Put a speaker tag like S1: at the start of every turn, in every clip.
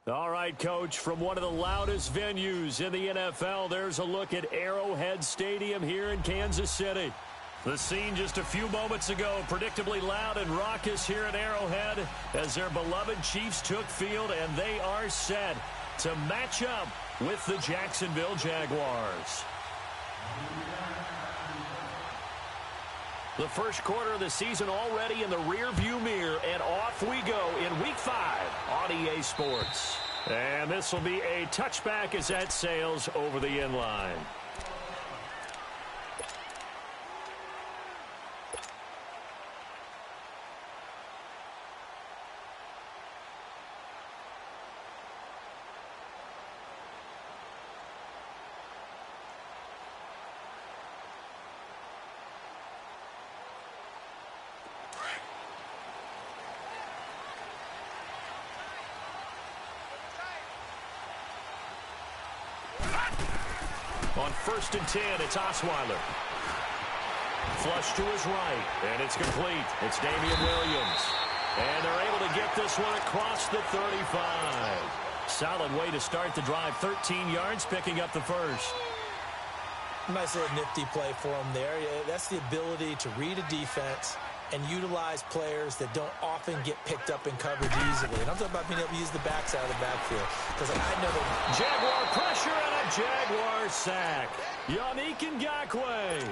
S1: All right, Coach, from one of the loudest venues in the NFL, there's a look at Arrowhead Stadium here in Kansas City. The scene just a few moments ago, predictably loud and raucous here at Arrowhead as their beloved Chiefs took field, and they are set to match up with the Jacksonville Jaguars. The first quarter of the season already in the rearview mirror, and off we go in Week 5 on EA Sports. And this will be a touchback as that sails over the end line. On 1st and 10, it's Osweiler. Flush to his right, and it's complete. It's Damian Williams. And they're able to get this one across the 35. Solid way to start the drive. 13 yards, picking up the first.
S2: Nice little nifty play for him there. That's the ability to read a defense and utilize players that don't often get picked up in coverage easily. And I'm talking about being able to use the backs out of the backfield. Because I know that
S1: Jaguar pressure and a Jaguar sack. Yannick Ngakoue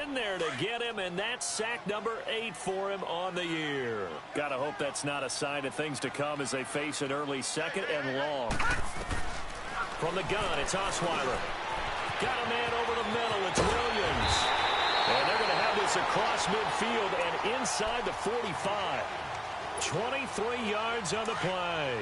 S1: in there to get him, and that's sack number 8 for him on the year. Gotta hope that's not a sign of things to come as they face an early second and long. From the gun, it's Osweiler. Got a man over the middle. It's Williams. And they're going to have this across midfield and inside the 45. 23 yards on the play.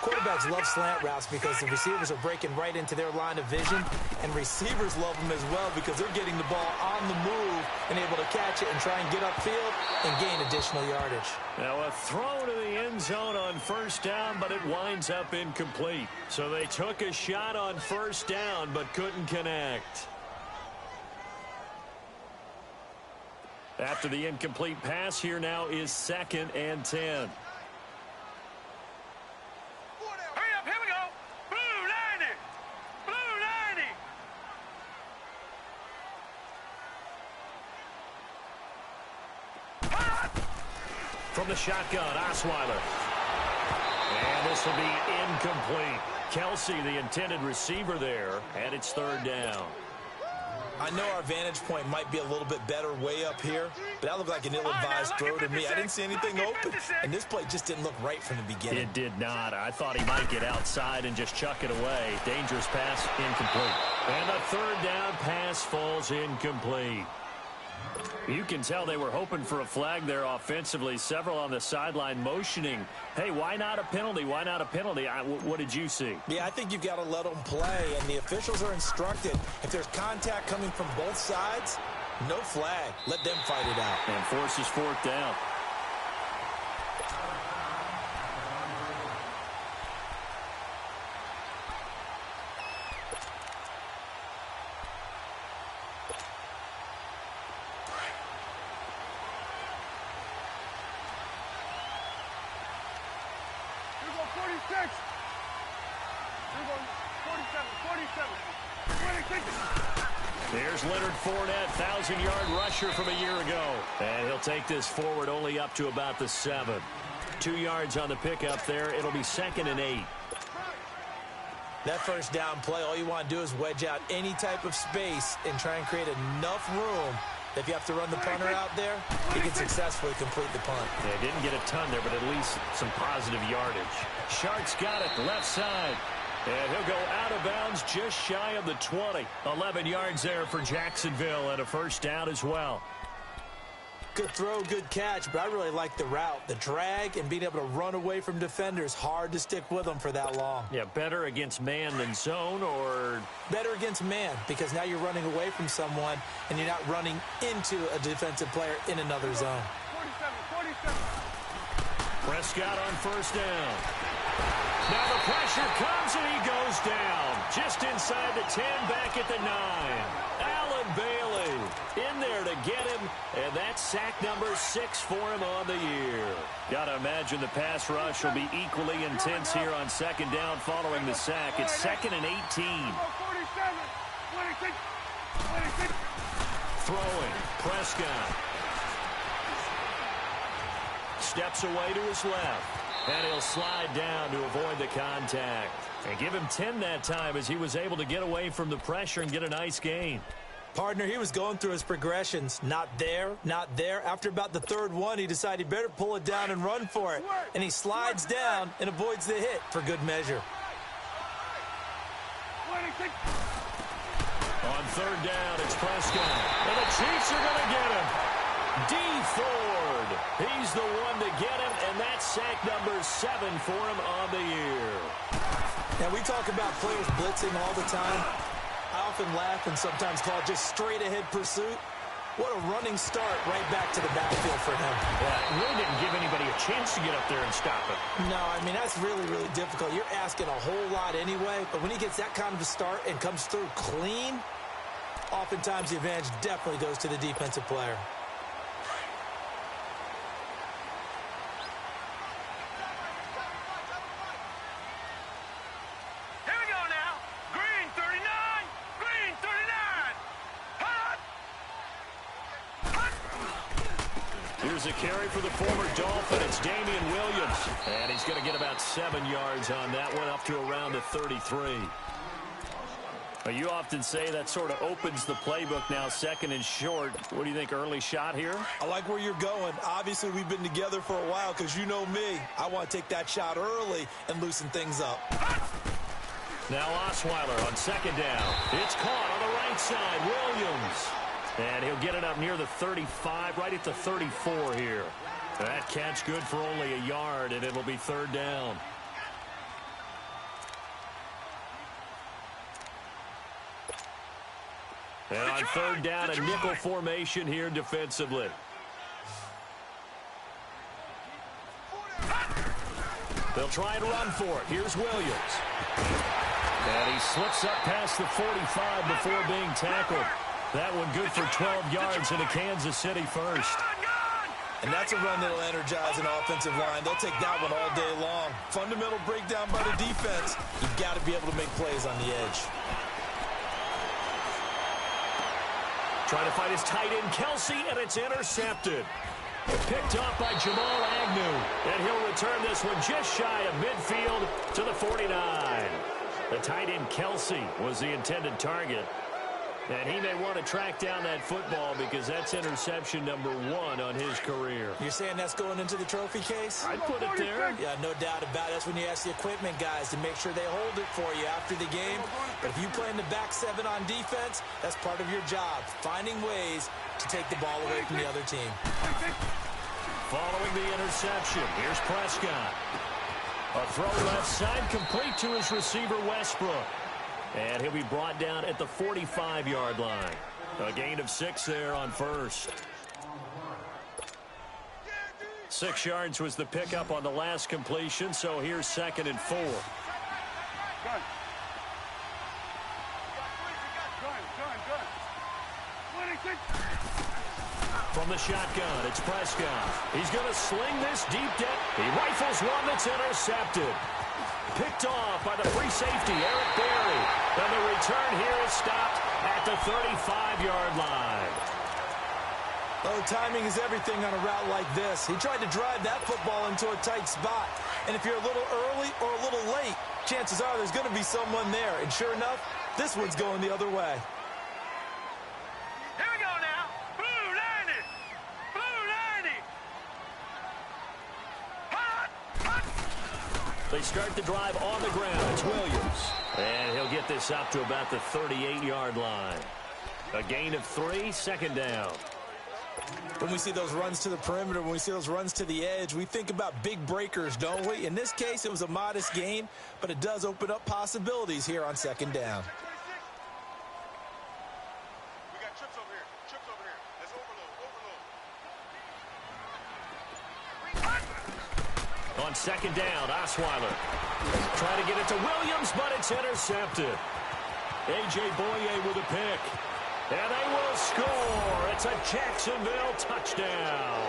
S2: Quarterbacks love slant routes because the receivers are breaking right into their line of vision, and receivers love them as well because they're getting the ball on the move and able to catch it and try and get upfield and gain additional yardage.
S1: Now a throw to the end zone on 1st down, but it winds up incomplete. So they took a shot on 1st down but couldn't connect. After the incomplete pass, here now is 2nd and 10. From the shotgun, Osweiler. And this will be incomplete. Kelsey, the intended receiver there, and it's 3rd down.
S2: I know our vantage point might be a little bit better way up here, but that looked like an ill-advised throw to me. I didn't see anything open, and this play just didn't look right from the beginning.
S1: It did not. I thought he might get outside and just chuck it away. Dangerous pass, incomplete. And the 3rd down pass falls incomplete. You can tell they were hoping for a flag there offensively. Several on the sideline motioning, hey, why not a penalty? Why not a penalty? What did you see?
S2: Yeah, I think you've got to let them play, and the officials are instructed. If there's contact coming from both sides, no flag. Let them fight it out.
S1: And forces 4th down. There's Leonard Fournette, 1,000-yard rusher from a year ago. And he'll take this forward only up to about the 7. 2 yards on the pickup there. It'll be 2nd and 8.
S2: That 1st down play, all you want to do is wedge out any type of space and try and create enough room. If you have to run the punter out there, he can successfully complete the punt.
S1: Yeah, didn't get a ton there, but at least some positive yardage. Shark's got it, left side. And he'll go out of bounds just shy of the 20. 11 yards there for Jacksonville and a 1st down as well.
S2: Good throw, good catch, but I really like the route. The drag and being able to run away from defenders, hard to stick with them for that long.
S1: Yeah, better against man than zone, or?
S2: Better against man, because now you're running away from someone and you're not running into a defensive player in another zone.
S1: 47. Prescott on 1st down. Now the pressure comes and he goes down. Just inside the 10, back at the 9. Allen Bailey in there to get him, and that's sack number 6 for him on the year. Got to imagine the pass rush will be equally intense here on second down following the sack. It's 2nd and 18. Throwing, Prescott. Steps away to his left, and he'll slide down to avoid the contact. And give him 10 that time as he was able to get away from the pressure and get a nice gain.
S2: Partner, he was going through his progressions. Not there, not there. After about the third one, he decided he better pull it down and run for it. And he slides down and avoids the hit for good measure.
S1: On third down, it's Prescott. And the Chiefs are going to get him. D. Ford. He's the one to get him, and that's sack number 7 for him on the year.
S2: Now, we talk about players blitzing all the time. I often laugh and sometimes call it just straight-ahead pursuit. What a running start right back to the backfield for him.
S1: Yeah, it really didn't give anybody a chance to get up there and stop him.
S2: No, I mean, that's really, really difficult. You're asking a whole lot anyway, but when he gets that kind of a start and comes through clean, oftentimes the advantage definitely goes to the defensive player.
S1: Here's a carry for the former Dolphin. It's Damian Williams. And he's going to get about 7 yards on that one, up to around the 33. Well, you often say that sort of opens the playbook now, 2nd and short. What do you think, early shot here?
S2: I like where you're going. Obviously, we've been together for a while because you know me. I want to take that shot early and loosen things up.
S1: Now Osweiler on 2nd down. It's caught on the right side. Williams. And he'll get it up near the 35, right at the 34 here. That catch good for only a yard, and it'll be 3rd down. And on 3rd down, a nickel formation here defensively. They'll try and run for it. Here's Williams. And he slips up past the 45 before being tackled. That one good for 12 yards into Kansas City first.
S2: And that's a run that'll energize an offensive line. They'll take that one all day long. Fundamental breakdown by the defense. You've got to be able to make plays on the edge.
S1: Trying to find his tight end, Kelsey, and it's intercepted. Picked off by Jamal Agnew. And he'll return this one just shy of midfield to the 49. The tight end, Kelsey, was the intended target. And he may want to track down that football because that's interception number 1 on his career.
S2: You're saying that's going into the trophy case?
S1: I'd put it there.
S2: Yeah, no doubt about it. That's when you ask the equipment guys to make sure they hold it for you after the game. But if you play in the back 7 on defense, that's part of your job, finding ways to take the ball away from the other team.
S1: Following the interception, here's Prescott. A throw left side complete to his receiver, Westbrook. And he'll be brought down at the 45-yard line. A gain of 6 there on first. 6 yards was the pickup on the last completion, so here's 2nd and 4. From the shotgun, it's Prescott. He's going to sling this deep down. He rifles one that's intercepted. Picked off by the free safety, Eric Berry. And the return here is stopped at the 35-yard line.
S2: Oh, timing is everything on a route like this. He tried to drive that football into a tight spot. And if you're a little early or a little late, chances are there's going to be someone there. And sure enough, this one's going the other way.
S3: Here we go now. Blue 90. Blue 90. Hot. Hot.
S1: They start the drive on the ground. It's Williams. And he'll get this up to about the 38-yard line. A gain of 3, 2nd down.
S2: When we see those runs to the perimeter, when we see those runs to the edge, we think about big breakers, don't we? In this case, it was a modest gain, but it does open up possibilities here on 2nd down.
S3: We got trips over here. Trips over here. Let's overload. Overload.
S1: On 2nd down, Osweiler trying to get it to Williams, but it's intercepted. A.J. Boye with a pick. And they will score. It's a Jacksonville touchdown.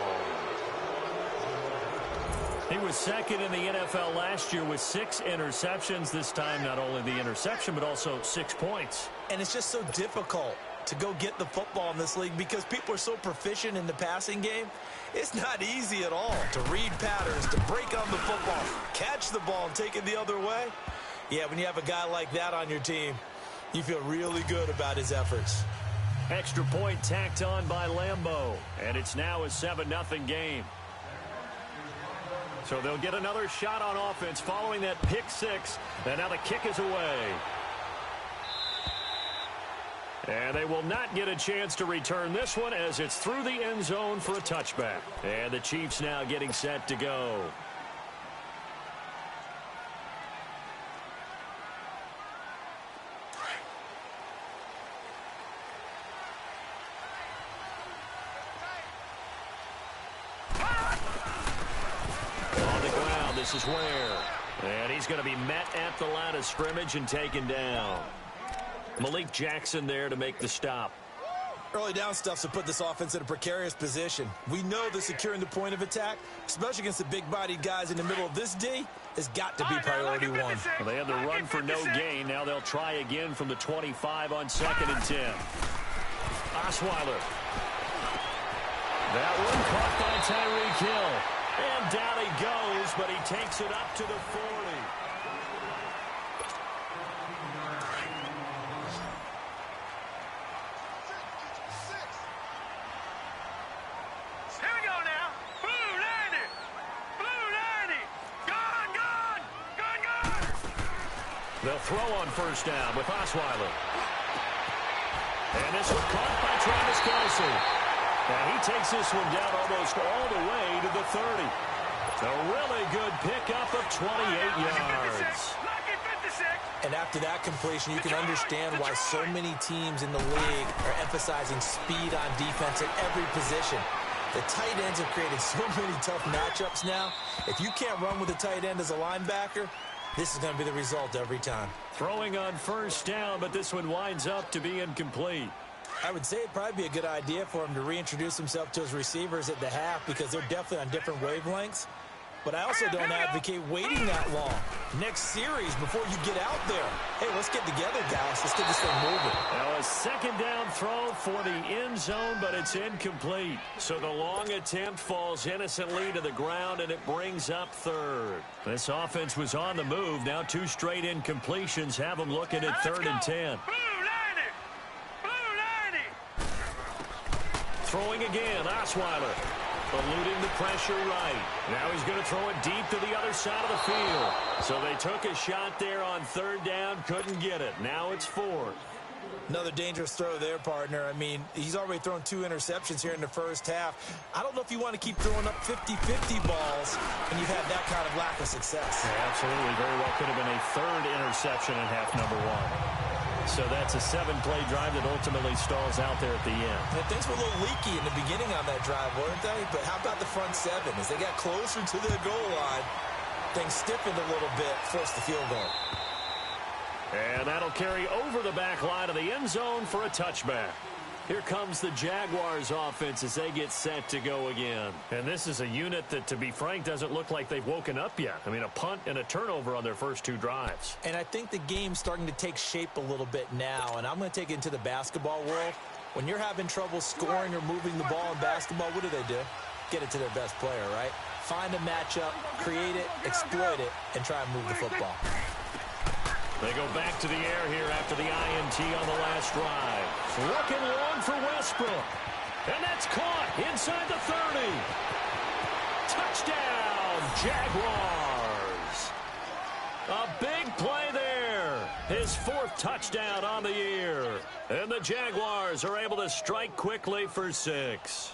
S1: He was second in the NFL last year with 6 interceptions. This time, not only the interception, but also 6 points.
S2: And it's just so difficult to go get the football in this league because people are so proficient in the passing game. It's not easy at all to read patterns, to break on the football, catch the ball, and take it the other way. Yeah, when you have a guy like that on your team, you feel really good about his efforts.
S1: Extra point tacked on by Lambeau. And it's now a 7-0 game. So they'll get another shot on offense following that pick 6. And now the kick is away. And they will not get a chance to return this one as it's through the end zone for a touchback. And the Chiefs now getting set to go. On the ground, this is Ware. And he's going to be met at the line of scrimmage and taken down. Malik Jackson there to make the stop.
S2: Early down stuff's to put this offense in a precarious position. We know that securing the point of attack, especially against the big-bodied guys in the middle of this D, has got to be priority one.
S1: Well, they had the run for no gain. Now they'll try again from the 25 on 2nd and 10. Osweiler. That one caught by Tyreek Hill. And down he goes, but he takes it up to the 40. They'll throw on first down with Osweiler. And this one caught by Travis Kelce. And he takes this one down almost all the way to the 30. A really good pickup of 28 yards.
S2: And after that completion, you can understand why so many teams in the league are emphasizing speed on defense at every position. The tight ends have created so many tough matchups now. If you can't run with a tight end as a linebacker, this is going to be the result every time.
S1: Throwing on first down, but this one winds up to be incomplete.
S2: I would say it'd probably be a good idea for him to reintroduce himself to his receivers at the half because they're definitely on different wavelengths. But I also don't advocate waiting that long. Next series before you get out there. Hey, let's get together, guys. Let's get this thing moving.
S1: Now a second down throw for the end zone, but it's incomplete. So the long attempt falls innocently to the ground, and it brings up 3rd. This offense was on the move. Now 2 straight incompletions have them looking at 3rd and 10. Throwing again, Osweiler. Eluding the pressure right. Now he's going to throw it deep to the other side of the field. So they took a shot there on 3rd down, couldn't get it. Now it's 4th.
S2: Another dangerous throw there, partner. I mean, he's already thrown 2 interceptions here in the first half. I don't know if you want to keep throwing up 50-50 balls when you've had that kind of lack of success.
S1: Yeah, absolutely. Very well could have been a 3rd interception in half number 1. So that's a 7-play drive that ultimately stalls out there at the end.
S2: And things were a little leaky in the beginning on that drive, weren't they? But how about the front 7? As they got closer to their goal line, things stiffened a little bit, forced the field goal.
S1: And that'll carry over the back line of the end zone for a touchback. Here comes the Jaguars offense as they get set to go again. And this is a unit that, to be frank, doesn't look like they've woken up yet. I mean, a punt and a turnover on their first 2 drives.
S2: And I think the game's starting to take shape a little bit now, and I'm going to take it into the basketball world. When you're having trouble scoring or moving the ball in basketball, what do? Get it to their best player, right? Find a matchup, create it, exploit it, and try and move the football.
S1: They go back to the air here after the INT on the last drive. Looking long for Westbrook. And that's caught inside the 30. Touchdown, Jaguars. A big play there. His 4th touchdown on the year. And the Jaguars are able to strike quickly for 6.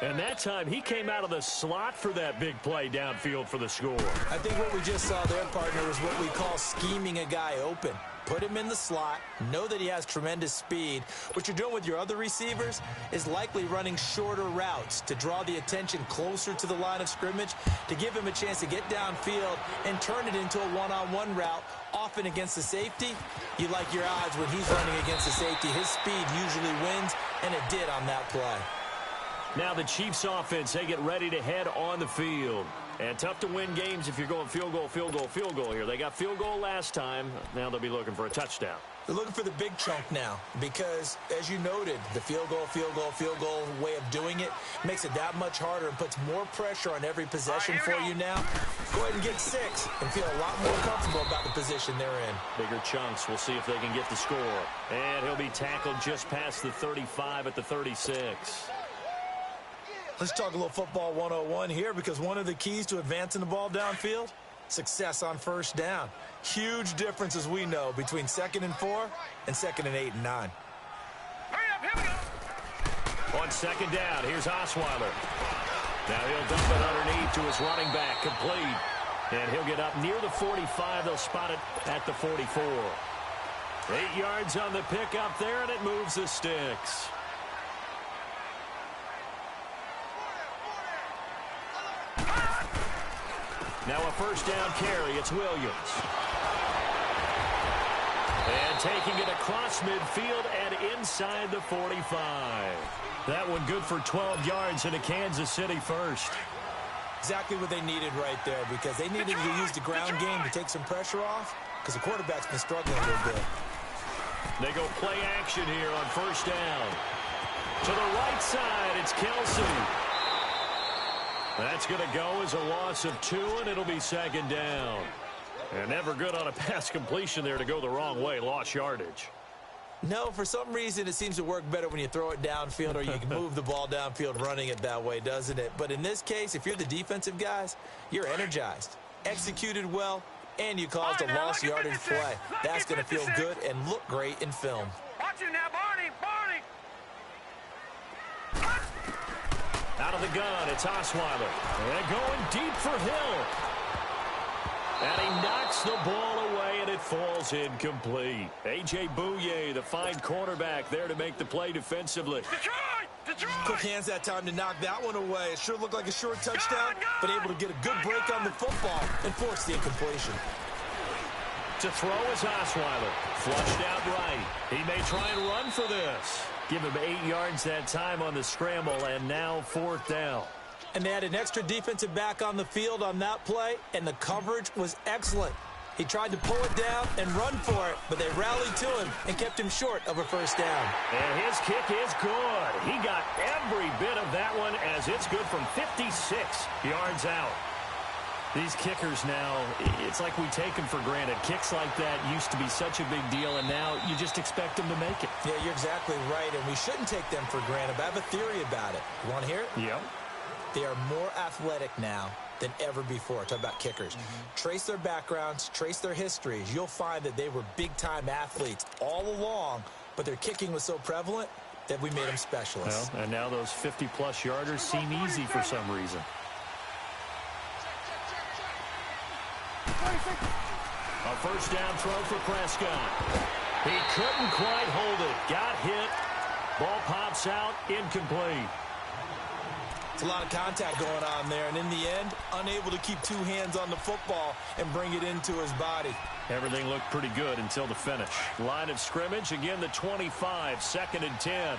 S1: And that time, he came out of the slot for that big play downfield for the score.
S2: I think what we just saw there, partner, is what we call scheming a guy open. put him in the slot, know that he has tremendous speed. What you're doing with your other receivers is likely running shorter routes to draw the attention closer to the line of scrimmage, to give him a chance to get downfield and turn it into a one-on-one route, often against the safety. You like your odds when he's running against the safety. His speed usually wins, and it did on that play.
S1: Now the Chiefs offense, they get ready to head on the field. And tough to win games if you're going field goal, field goal, field goal here. They got field goal last time. Now they'll be looking for a touchdown.
S2: They're looking for the big chunk now because, as you noted, the field goal, field goal, field goal way of doing it makes it that much harder and puts more pressure on every possession for you now. Go ahead and get 6 and feel a lot more comfortable about the position they're in.
S1: Bigger chunks. We'll see if they can get the score. And he'll be tackled just past the 35 at the 36.
S2: Let's talk a little football 101 here, because one of the keys to advancing the ball downfield, success on first down. Huge difference, as we know, between 2nd and 4 and 2nd and 8 and 9.
S3: Hurry up, here we go.
S1: On 2nd down, here's Osweiler. Now he'll dump it underneath to his running back, complete. And he'll get up near the 45. They'll spot it at the 44. 8 yards on the pickup there, and it moves the sticks. Now a first down carry. It's Williams. And taking it across midfield and inside the 45. That one good for 12 yards in a Kansas City first.
S2: Exactly what they needed right there, because they needed to use the ground game to take some pressure off, because the quarterback's been struggling a little bit.
S1: They go play action here on first down. To the right side, it's Kelsey. That's going to go as a loss of 2, and it'll be 2nd down. And never good on a pass completion there to go the wrong way. Lost yardage.
S2: No, for some reason it seems to work better when you throw it downfield, or you can move the ball downfield running it that way, doesn't it? But in this case, if you're the defensive guys, you're energized, executed well, and you caused a lost yardage play. That's going to feel good and look great in film.
S3: Watch him now, Barney, Barney.
S1: Out of the gun, it's Osweiler. And going deep for Hill. And he knocks the ball away, and it falls incomplete. A.J. Bouye, the fine cornerback, there to make the play defensively.
S3: Detroit!
S2: Quick hands that time to knock that one away. It sure looked like a short touchdown, but able to get a good break on the football and force the incompletion.
S1: To throw is Osweiler. Flushed out right. He may try and run for this. Give him 8 yards that time on the scramble, and now 4th down.
S2: And they had an extra defensive back on the field on that play, and the coverage was excellent. He tried to pull it down and run for it, but they rallied to him and kept him short of a first down.
S1: And his kick is good. He got every bit of that one, as it's good from 56 yards out. These kickers now, it's like we take them for granted. Kicks like that used to be such a big deal, and now you just expect them to make it.
S2: Yeah, you're exactly right, and we shouldn't take them for granted, but I have a theory about it. You want to hear it?
S1: Yep.
S2: They are more athletic now than ever before. Talk about kickers. Trace their backgrounds, trace their histories. You'll find that they were big-time athletes all along, but their kicking was so prevalent that we made them specialists.
S1: Well, and now those 50-plus yarders seem easy for some reason. A first down throw for Prescott. He couldn't quite hold it. Got hit. Ball pops out. Incomplete.
S2: It's a lot of contact going on there, and in the end, unable to keep 2 hands on the football and bring it into his body.
S1: Everything looked pretty good until the finish. Line of scrimmage, again the 25, 2nd and 10.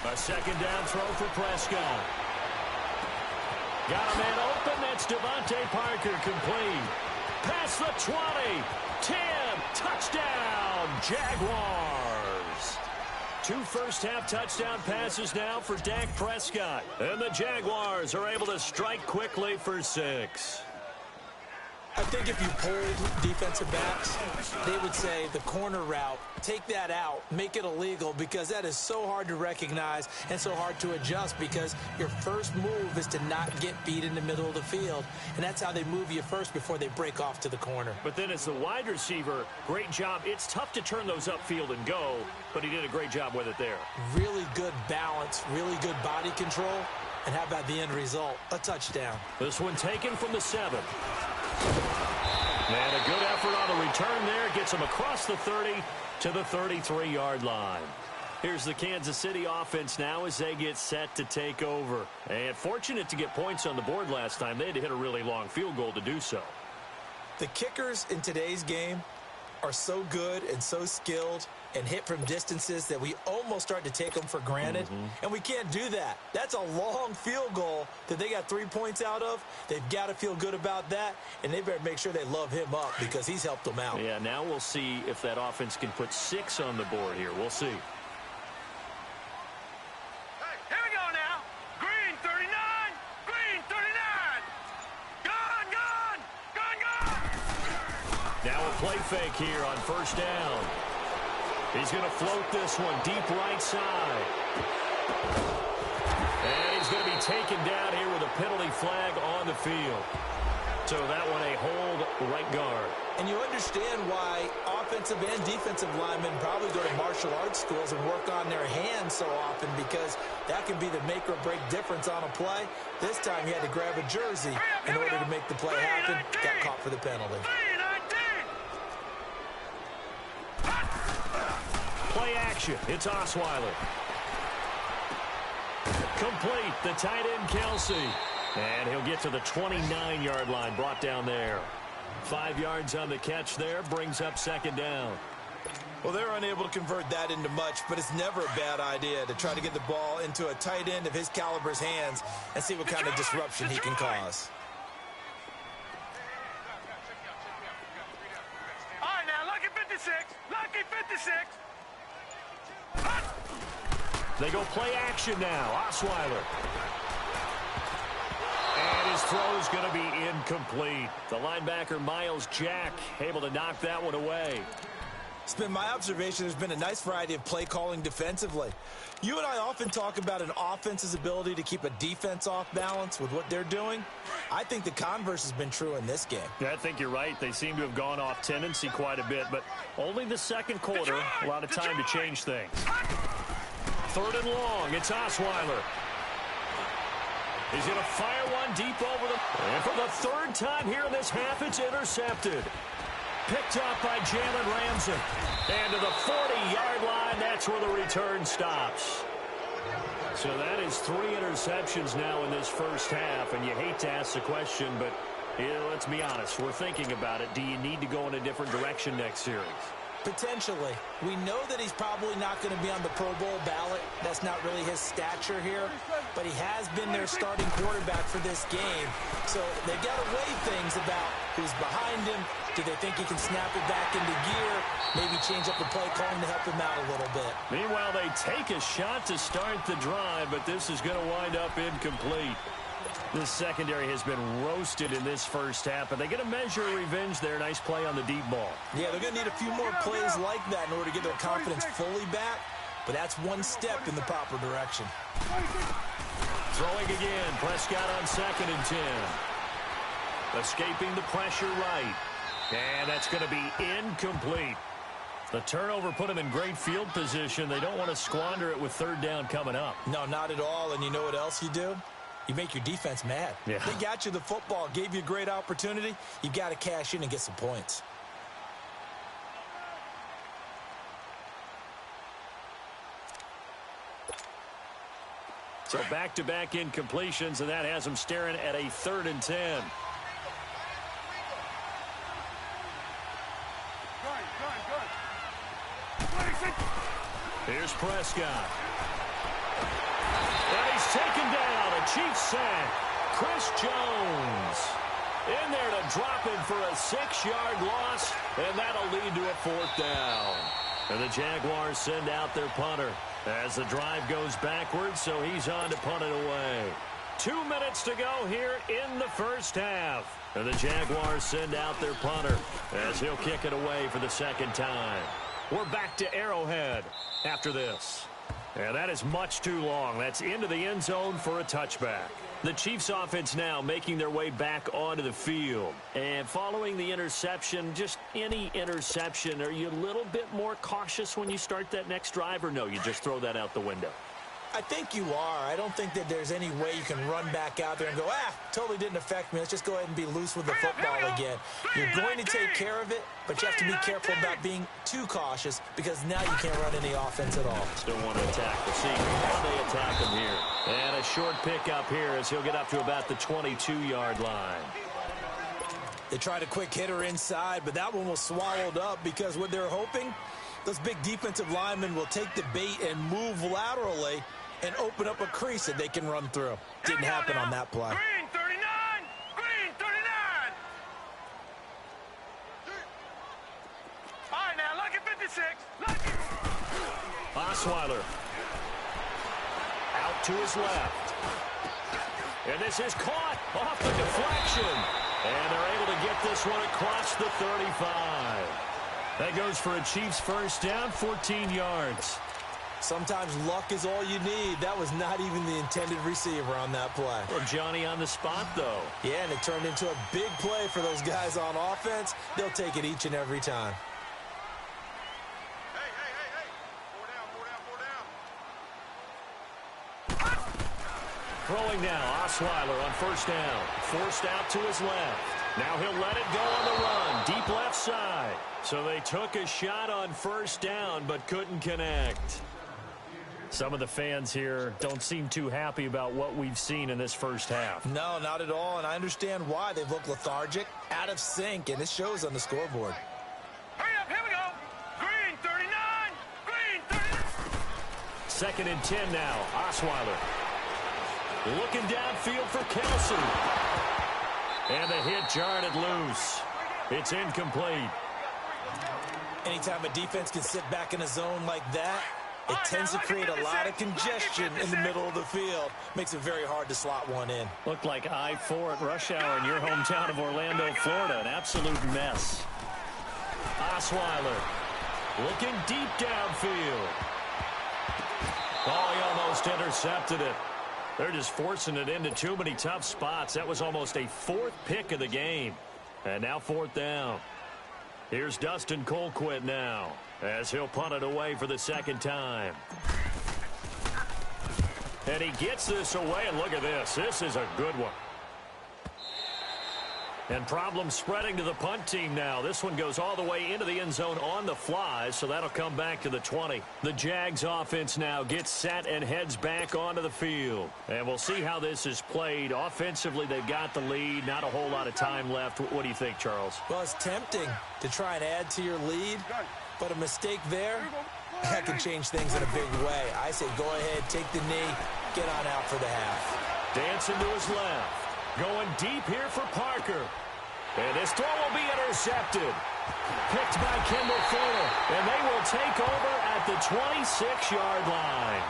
S1: A second down throw for Prescott. Got a man open. That's Devontae Parker, complete. Past the 20, 10, touchdown, Jaguars. 2 first-half touchdown passes now for Dak Prescott. And the Jaguars are able to strike quickly for 6.
S2: I think if you polled defensive backs, they would say the corner route, take that out, make it illegal, because that is so hard to recognize and so hard to adjust, because your first move is to not get beat in the middle of the field, and that's how they move you first before they break off to the corner.
S1: But then as the wide receiver, great job. It's tough to turn those upfield and go, but he did a great job with it there.
S2: Really good balance, really good body control, And how about the end result? A touchdown.
S1: This one taken from the 7. And a good effort on the return there. Gets him across the 30 to the 33-yard line. Here's the Kansas City offense now as they get set to take over. And fortunate to get points on the board last time. They had to hit a really long field goal to do so.
S2: The kickers in today's game are so good and so skilled and hit from distances that we almost start to take them for granted. And we can't do that. That's a long field goal that they got 3 points out of. They've got to feel good about that, and they better make sure they love him up because he's helped them out.
S1: Yeah, now we'll see if that offense can put 6 on the board here. We'll see.
S3: Here we go now. Green 39. Green 39. Gone, gone. Gone, gone.
S1: Now a play fake here on first down. He's going to float this one deep right side. And he's going to be taken down here with a penalty flag on the field. So that one a hold right guard.
S2: And you understand why offensive and defensive linemen probably go to martial arts schools and work on their hands so often, because that can be the make or break difference on a play. This time he had to grab a jersey in order to make the play happen. Got caught for the penalty.
S1: Play action. It's Osweiler. Complete. The tight end, Kelsey. And he'll get to the 29-yard line, brought down there. 5 yards on the catch there, brings up second down.
S2: Well, they're unable to convert that into much, but it's never a bad idea to try to get the ball into a tight end of his caliber's hands and see what kind of disruption he can cause.
S3: All right, now, lucky 56. Lucky 56.
S1: They go play action now. Osweiler. And his throw is going to be incomplete. The linebacker, Miles Jack, able to knock that one away.
S2: It's been my observation there's been a nice variety of play calling defensively. You and I often talk about an offense's ability to keep a defense off balance with what they're doing. I think the converse has been true in this game.
S1: Yeah, I think you're right. They seem to have gone off tendency quite a bit, but only the second quarter, a lot of time to change things. 3rd and long, it's Osweiler. He's going to fire one deep over the... And for the 3rd time here in this half, it's intercepted. Picked up by Jalen Ramsey. And to the 40-yard line, that's where the return stops. So that is 3 interceptions now in this first half, and you hate to ask the question, but let's be honest, we're thinking about it. Do you need to go in a different direction next series?
S2: Potentially. We know that he's probably not going to be on the Pro Bowl ballot. That's not really his stature here. But he has been their starting quarterback for this game. So they've got to weigh things about who's behind him. Do they think he can snap it back into gear? Maybe change up the play calling to help him out a little bit.
S1: Meanwhile, they take a shot to start the drive, but this is going to wind up incomplete. This secondary has been roasted in this first half, but they get a measure of revenge there. Nice play on the deep ball.
S2: Yeah, they're going to need a few more plays like that in order to get their confidence fully back, but that's one step in the proper direction.
S1: Throwing again, Prescott on 2nd and 10. Escaping the pressure right, and that's going to be incomplete. The turnover put them in great field position. They don't want to squander it with 3rd down coming up.
S2: No, not at all, and you know what else you do? You make your defense mad.
S1: Yeah.
S2: They got you the football, gave you a great opportunity. You got to cash in and get some points.
S1: So back-to-back incompletions, and that has them staring at a 3rd and 10. Here's Prescott. And he's taken down. A Chiefs sack. Chris Jones in there to drop him for a 6-yard loss, and that'll lead to a 4th down. And the Jaguars send out their punter as the drive goes backwards, so he's on to punt it away. 2 minutes to go here in the first half. And the Jaguars send out their punter as he'll kick it away for the 2nd time. We're back to Arrowhead after this. And that is much too long. That's into the end zone for a touchback. The Chiefs offense now making their way back onto the field. And following the interception, just any interception, are you a little bit more cautious when you start that next drive, or no, you just throw that out the window?
S2: I think you are. I don't think that there's any way you can run back out there and go, totally didn't affect me. Let's just go ahead and be loose with the football again. You're going to take care of it, but you have to be careful about being too cautious because now you can't run any offense at all.
S1: Still want to attack the seam. How they attack him here. And a short pick up here as he'll get up to about the 22-yard line.
S2: They tried a quick hitter inside, but that one was swallowed up because what they're hoping, those big defensive linemen will take the bait and move laterally and open up a crease that they can run through. Didn't happen on that play.
S3: Green 39! Green 39! All right, now, lucky 56. Lucky.
S1: Osweiler. Out to his left. And this is caught off the deflection. And they're able to get this one across the 35. That goes for a Chiefs first down, 14 yards.
S2: Sometimes luck is all you need. That was not even the intended receiver on that play.
S1: Well, Johnny on the spot, though.
S2: Yeah, and it turned into a big play for those guys on offense. They'll take it each and every time.
S3: Hey. Four down.
S1: Throwing now, Osweiler on first down. Forced out to his left. Now he'll let it go on the run. Deep left side. So they took a shot on first down, but couldn't connect. Some of the fans here don't seem too happy about what we've seen in this first half.
S2: No, not at all, and I understand why. They've looked lethargic, out of sync, and it shows on the scoreboard.
S3: Hurry up, here we go. Green 39! Green 39!
S1: 2nd and 10 now. Osweiler. Looking downfield for Kelsey. And the hit jarred it loose. It's incomplete.
S2: Anytime a defense can sit back in a zone like that, it tends to create a lot of congestion in the middle of the field. Makes it very hard to slot one in.
S1: Looked like I-4 at rush hour in your hometown of Orlando, Florida. An absolute mess. Osweiler looking deep downfield. Oh, he almost intercepted it. They're just forcing it into too many tough spots. That was almost a 4th pick of the game. And now 4th down. Here's Dustin Colquitt now as he'll punt it away for the 2nd time. And he gets this away, and look at this. This is a good one. And problems spreading to the punt team now. This one goes all the way into the end zone on the fly, so that'll come back to the 20. The Jags offense now gets set and heads back onto the field. And we'll see how this is played. Offensively, they've got the lead. Not a whole lot of time left. What do you think, Charles?
S2: Well, it's tempting to try and add to your lead, but a mistake there, that can change things in a big way. I say go ahead, take the knee, get on out for the half.
S1: Dancing to his left. Going deep here for Parker. And this throw will be intercepted. Picked by Kendall Fuller. And they will take over at the 26-yard line.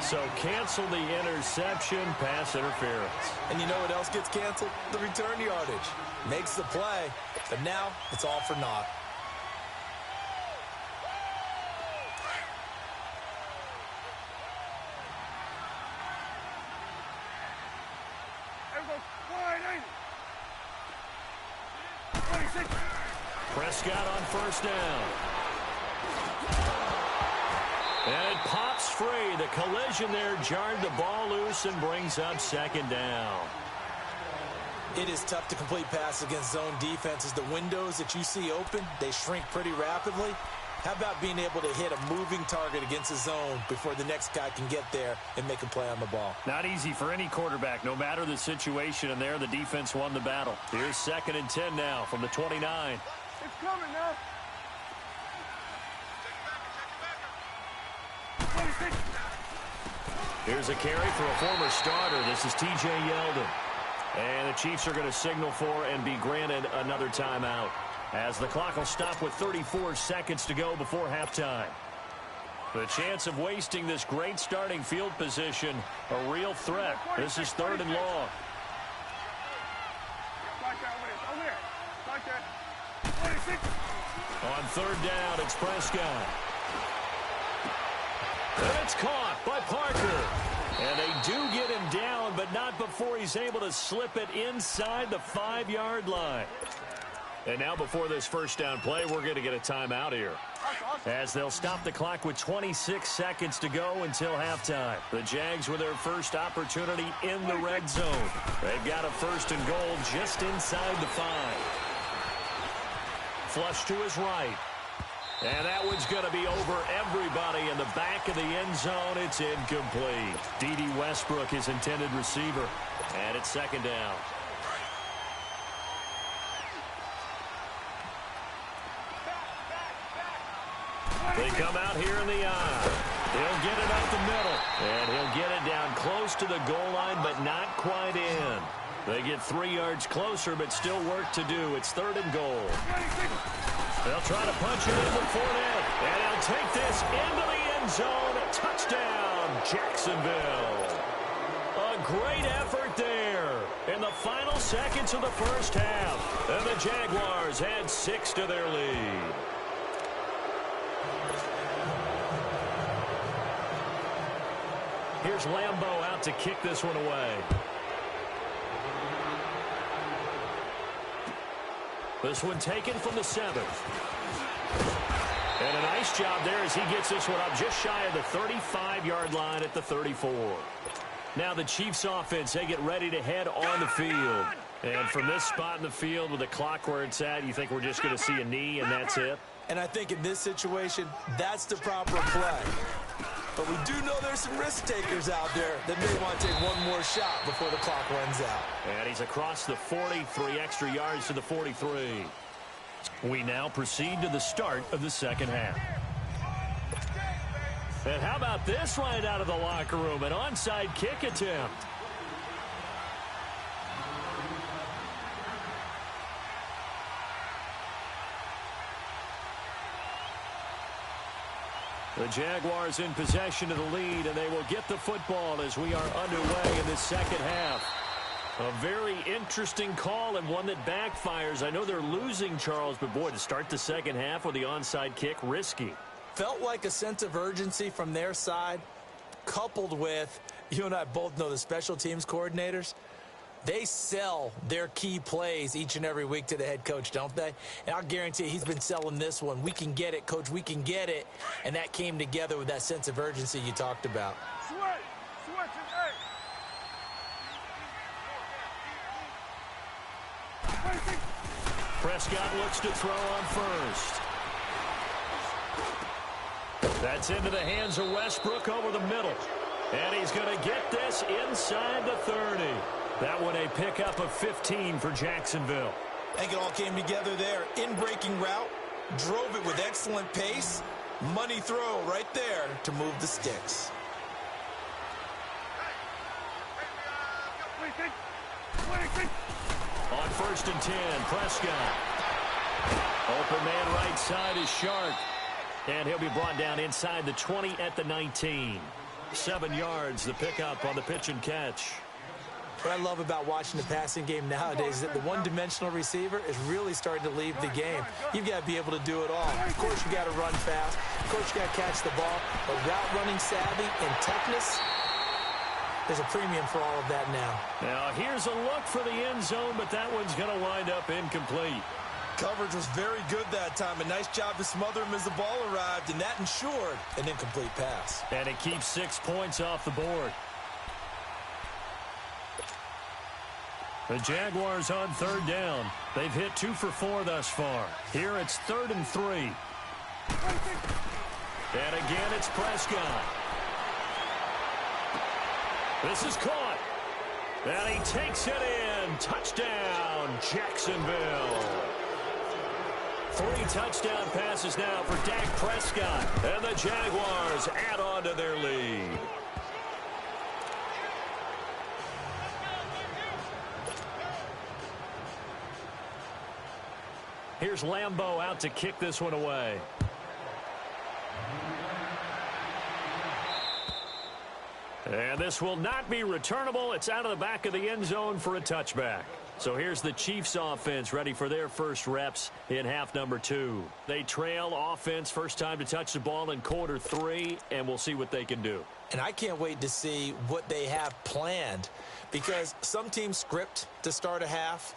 S1: So cancel the interception, pass interference.
S2: And you know what else gets canceled? The return yardage. Makes the play, but now it's all for naught.
S1: Prescott on first down. And it pops free. The collision there jarred the ball loose and brings up 2nd down.
S2: It is tough to complete passes against zone defenses. The windows that you see open, they shrink pretty rapidly. How about being able to hit a moving target against a zone before the next guy can get there and make a play on the ball?
S1: Not easy for any quarterback, no matter the situation. And there, the defense won the battle. Here's 2nd and 10 now from the 29.
S3: It's coming now.
S1: Here's a carry for a former starter. This is T.J. Yeldon. And the Chiefs are going to signal for and be granted another timeout, as the clock will stop with 34 seconds to go before halftime. The chance of wasting this great starting field position, a real threat. This is 3rd and long. On 3rd down, it's Prescott. And it's caught by Parker. And they do get him down, but not before he's able to slip it inside the 5-yard line. And now before this first down play, we're going to get a timeout here, as they'll stop the clock with 26 seconds to go until halftime. The Jags with their first opportunity in the red zone. They've got a first and goal just inside the 5. Flush to his right. And that one's going to be over everybody in the back of the end zone. It's incomplete. D.D. Westbrook, his intended receiver. And it's second down. They come out here in the eye. He'll get it up the middle. And he'll get it down close to the goal line, but not quite in. They get 3 yards closer, but still work to do. It's third and goal. They'll try to punch it in with Fournette. And he'll take this into the end zone. Touchdown, Jacksonville. A great effort there in the final seconds of the first half. And the Jaguars add 6 to their lead. Here's Lambeau out to kick this one away. This one taken from the 7th. And a nice job there as he gets this one up just shy of the 35-yard line at the 34. Now the Chiefs offense, they get ready to head on the field. And from this spot in the field with the clock where it's at, you think we're just going to see a knee and that's it?
S2: And I think in this situation, that's the proper play. But we do know there's some risk takers out there that may want to take one more shot before the clock runs out.
S1: And he's across the 40, 3 extra yards to the 43. We now proceed to the start of the second half. And how about this right out of the locker room? An onside kick attempt. The Jaguars in possession of the lead, and they will get the football as we are underway in this second half. A very interesting call and one that backfires. I know they're losing, Charles, but boy, to start the second half with the onside kick, risky.
S2: Felt like a sense of urgency from their side, coupled with, you and I both know the special teams coordinators, they sell their key plays each and every week to the head coach, don't they? And I'll guarantee you he's been selling this one. We can get it, coach, we can get it. And that came together with that sense of urgency you talked about.
S1: Prescott looks to throw on first. That's into the hands of Westbrook over the middle. And he's going to get this inside the 30. That one a pickup of 15 for Jacksonville.
S2: I think it all came together there. In-breaking route, drove it with excellent pace. Money throw right there to move the sticks.
S1: On first and 10, Prescott. Open man right side is Shark. And he'll be brought down inside the 20 at the 19. 7 yards, the pickup on the pitch and catch.
S2: What I love about watching the passing game nowadays is that the one-dimensional receiver is really starting to leave the game. You've got to be able to do it all. Of course, you got to run fast. Of course, you got to catch the ball. But route running savvy and toughness, there's a premium for all of that now.
S1: Now, here's a look for the end zone, but that one's going to wind up incomplete.
S2: Coverage was very good that time. A nice job to smother him as the ball arrived, and that ensured an incomplete pass.
S1: And it keeps 6 points off the board. The Jaguars on third down. They've hit 2 for 4 thus far. Here it's 3rd and 3. And again, it's Prescott. This is caught. And he takes it in. Touchdown, Jacksonville. 3 touchdown passes now for Dak Prescott. And the Jaguars add on to their lead. Here's Lambeau out to kick this one away. And this will not be returnable. It's out of the back of the end zone for a touchback. So here's the Chiefs offense ready for their first reps in half number 2. They trail offense, first time to touch the ball in quarter 3, and we'll see what they can do.
S2: And I can't wait to see what they have planned, because some teams script to start a half.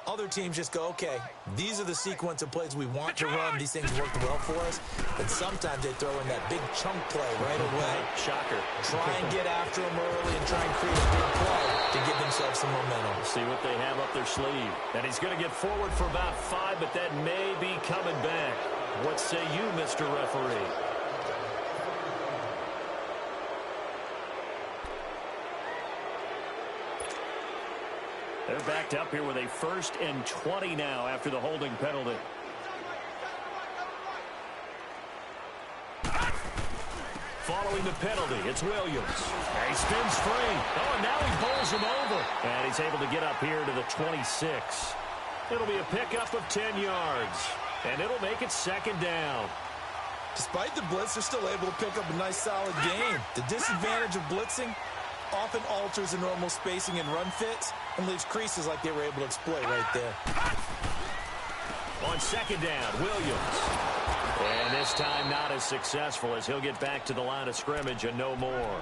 S2: Other teams just go, okay, these are the sequence of plays we want to run. These things worked well for us. And sometimes they throw in that big chunk play right away.
S1: Shocker.
S2: Try and get after them early and try and create a big play to give themselves some momentum.
S1: See what they have up their sleeve. And he's going to get forward for about 5, but that may be coming back. What say you, Mr. Referee? They're backed up here with a 1st and 20 now after the holding penalty. Following the penalty, it's Williams. And he spins free. Oh, and now he bowls him over. And he's able to get up here to the 26. It'll be a pickup of 10 yards. And it'll make it 2nd down.
S2: Despite the blitz, they're still able to pick up a nice, solid gain. The disadvantage of blitzing often alters the normal spacing and run fits and leaves creases like they were able to exploit right there.
S1: On 2nd down, Williams. And this time not as successful as he'll get back to the line of scrimmage and no more.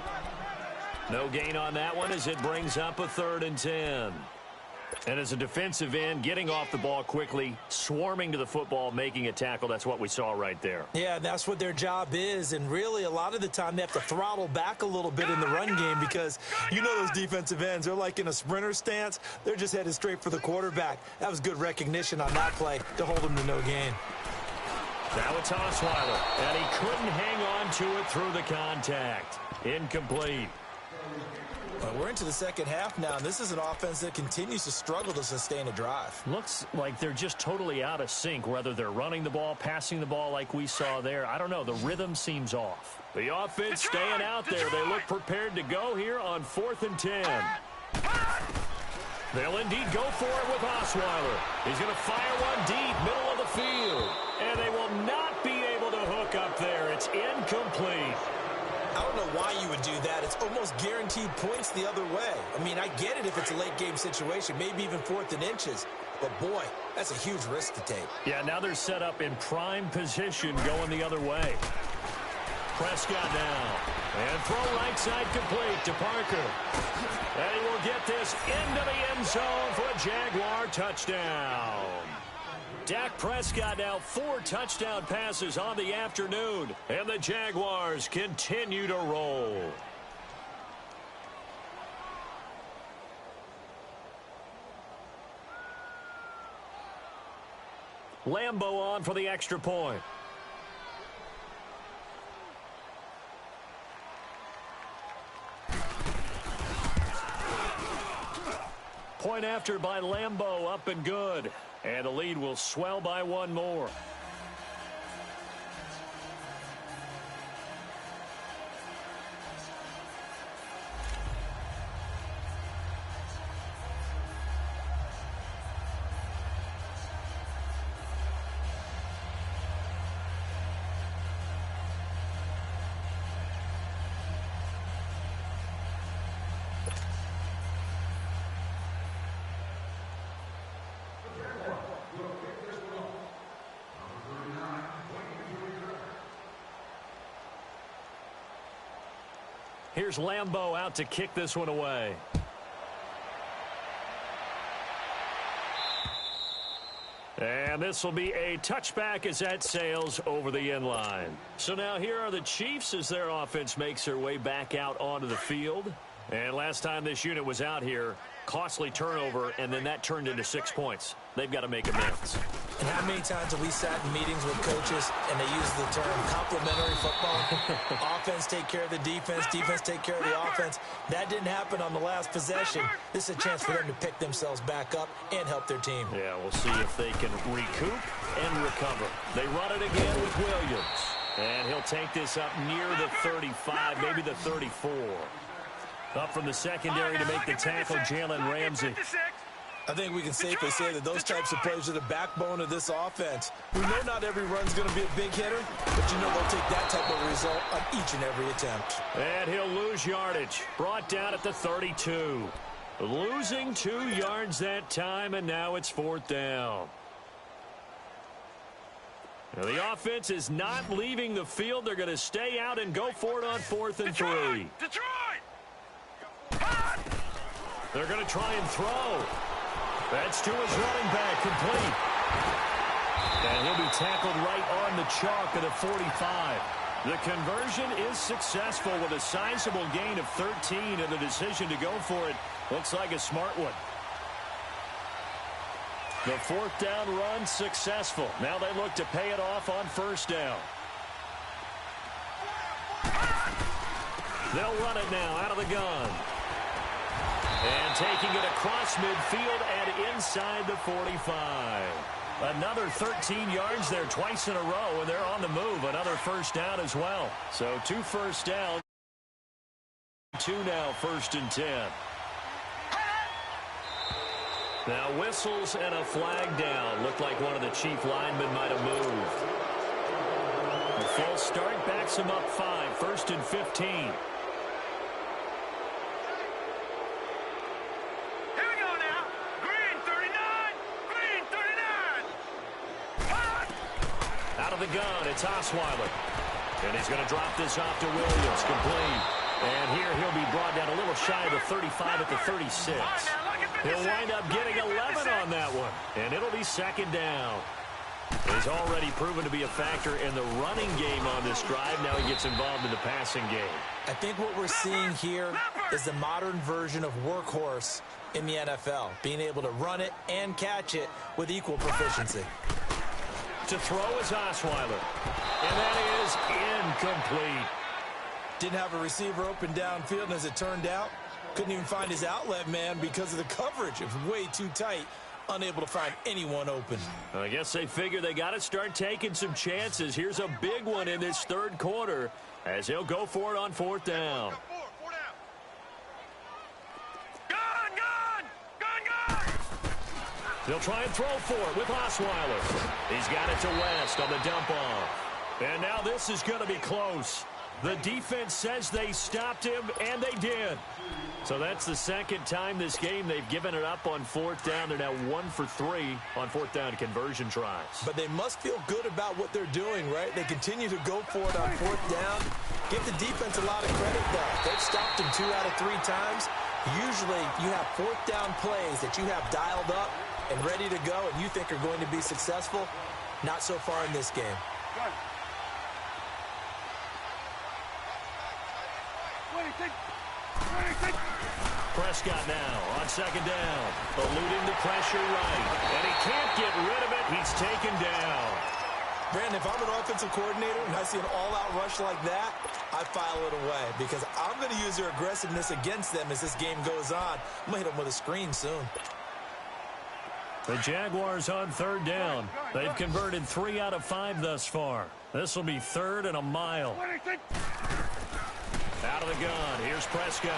S1: No gain on that one as it brings up a 3rd and 10. And as a defensive end, getting off the ball quickly, swarming to the football, making a tackle, that's what we saw right there.
S2: Yeah, that's what their job is, and really a lot of the time they have to throttle back a little bit in the run game because you know those defensive ends, they're like in a sprinter stance. They're just headed straight for the quarterback. That was good recognition on that play to hold them to no gain.
S1: Now it's Osweiler, and he couldn't hang on to it through the contact. Incomplete.
S2: We're into the 2nd half now, and this is an offense that continues to struggle to sustain a drive.
S1: Looks like they're just totally out of sync, whether they're running the ball, passing the ball like we saw there. I don't know. The rhythm seems off. The offense staying out there. They look prepared to go here on 4th and 10. They'll indeed go for it with Osweiler. He's going to fire one deep, middle of the field. And they will not be able to hook up there. It's incomplete.
S2: I don't know why you would do that. It's almost guaranteed points the other way. I mean, I get it if it's a late game situation, maybe even 4th and inches. But, boy, that's a huge risk to take.
S1: Yeah, now they're set up in prime position going the other way. Prescott now. And throw right side complete to Parker. And he will get this into the end zone for a Jaguar touchdown. Dak Prescott now 4 touchdown passes on the afternoon, and the Jaguars continue to roll. Lambeau on for the extra point. Point after by Lambeau, up and good. And the lead will swell by 1 more. Here's Lambeau out to kick this one away. And this will be a touchback as that sails over the end line. So now here are the Chiefs as their offense makes their way back out onto the field. And last time this unit was out here, costly turnover, and then that turned into 6 points. They've got to make amends.
S2: And how many times have we sat in meetings with coaches and they use the term complementary football? Offense take care of the defense, defense take care of the offense. That didn't happen on the last possession. This is a chance for them to pick themselves back up and help their team.
S1: Yeah, we'll see if they can recoup and recover. They run it again with Williams. And he'll take this up near the 35, maybe the 34. Up from the secondary to make the tackle, Jalen Ramsey.
S2: I think we can safely say that those types of plays are the backbone of this offense. We know not every run's going to be a big hitter, but you know they'll take that type of result on each and every attempt.
S1: And he'll lose yardage. Brought down at the 32. Losing 2 yards that time, and now it's 4th down. Now the offense is not leaving the field. They're going to stay out and go for it on 4th and 3.
S3: Detroit!
S1: They're going to try and throw. That's to his running back, complete. And he'll be tackled right on the chalk at the 45. The conversion is successful with a sizable gain of 13, and the decision to go for it looks like a smart one. The fourth down run successful. Now they look to pay it off on first down. They'll run it now out of the gun. And taking it across midfield and inside the 45. Another 13 yards there twice in a row, and they're on the move. Another first down as well. So 2 first down. 2 now, 1st and 10. Now whistles and a flag down. Looked like one of the chief linemen might have moved. The false start backs him up 5, 1st and 15. The gun, it's Osweiler. And he's going to drop this off to Williams, complete. And here he'll be brought down a little shy of the 35 at the 36. He'll wind up getting 11 on that one. And it'll be 2nd down. He's already proven to be a factor in the running game on this drive. Now he gets involved in the passing game. I think what we're seeing here is the modern version of workhorse in the NFL. Being able to run it and catch it with equal proficiency. To throw is Osweiler. And that is incomplete. Didn't have a receiver open downfield, and as it turned out, couldn't even find his outlet man because of the coverage. It was way too tight. Unable to find anyone open. I guess they figure they got to start taking some chances. Here's a big one in this 3rd quarter as he'll go for it on 4th down. They'll try and throw for it with Osweiler. He's got it to West on the dump off. And now this is going to be close. The defense says they stopped him, and they did. So that's the 2nd time this game they've given it up on 4th down. They're now 1 for 3 on 4th down conversion tries. But they must feel good about what they're doing, right? They continue to go for it on 4th down. Give the defense a lot of credit, though. They've stopped him 2 out of 3 times. Usually you have 4th down plays that you have dialed up and ready to go and you think are going to be successful. Not so far in this game. Prescott now on 2nd down, eluding the pressure right, and he can't get rid of it. He's taken down. Brandon, if I'm an offensive coordinator and I see an all-out rush like that, I file it away because I'm going to use their aggressiveness against them as this game goes on. I'm going to hit them with a screen soon. The Jaguars on 3rd down. They've converted 3 out of 5 thus far. This will be 3rd and a mile. Out of the gun. Here's Prescott.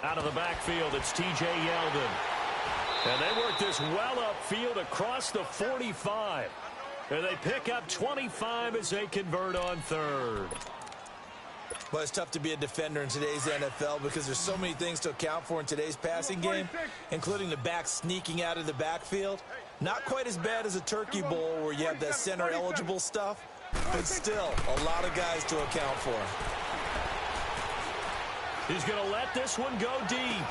S1: Out of the backfield, it's T.J. Yeldon. And they work this well upfield across the 45. And they pick up 25 as they convert on 3rd. Well, it's tough to be a defender in today's NFL because there's so many things to account for in today's passing game, including the back sneaking out of the backfield. Not quite as bad as a turkey bowl where you have that center-eligible stuff, but still a lot of guys to account for. He's going to let this one go deep.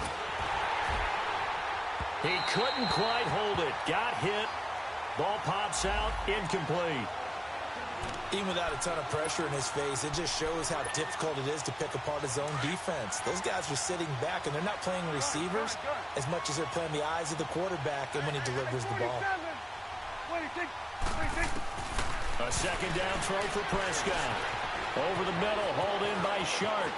S1: He couldn't quite hold it. Got hit. Ball pops out. Incomplete. Even without a ton of pressure in his face, it just shows how difficult it is to pick apart his own defense. Those guys are sitting back, and they're not playing receivers as much as they're playing the eyes of the quarterback and when he delivers the ball. A 2nd down throw for Prescott. Over the middle, hauled in by Sharp.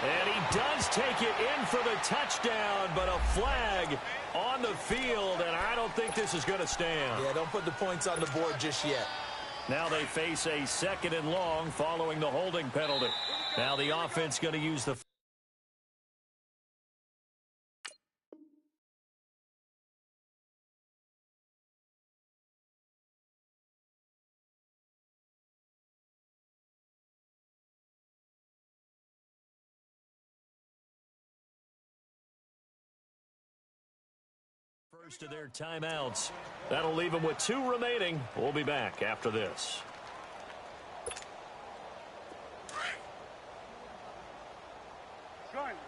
S1: And he does take it in for the touchdown, but a flag on the field, and I don't think this is going to stand. Yeah, don't put the points on the board just yet. Now they face a 2nd and long following the holding penalty. Now the offense going to use the... First of their timeouts. That'll leave them with 2 remaining. We'll be back after this.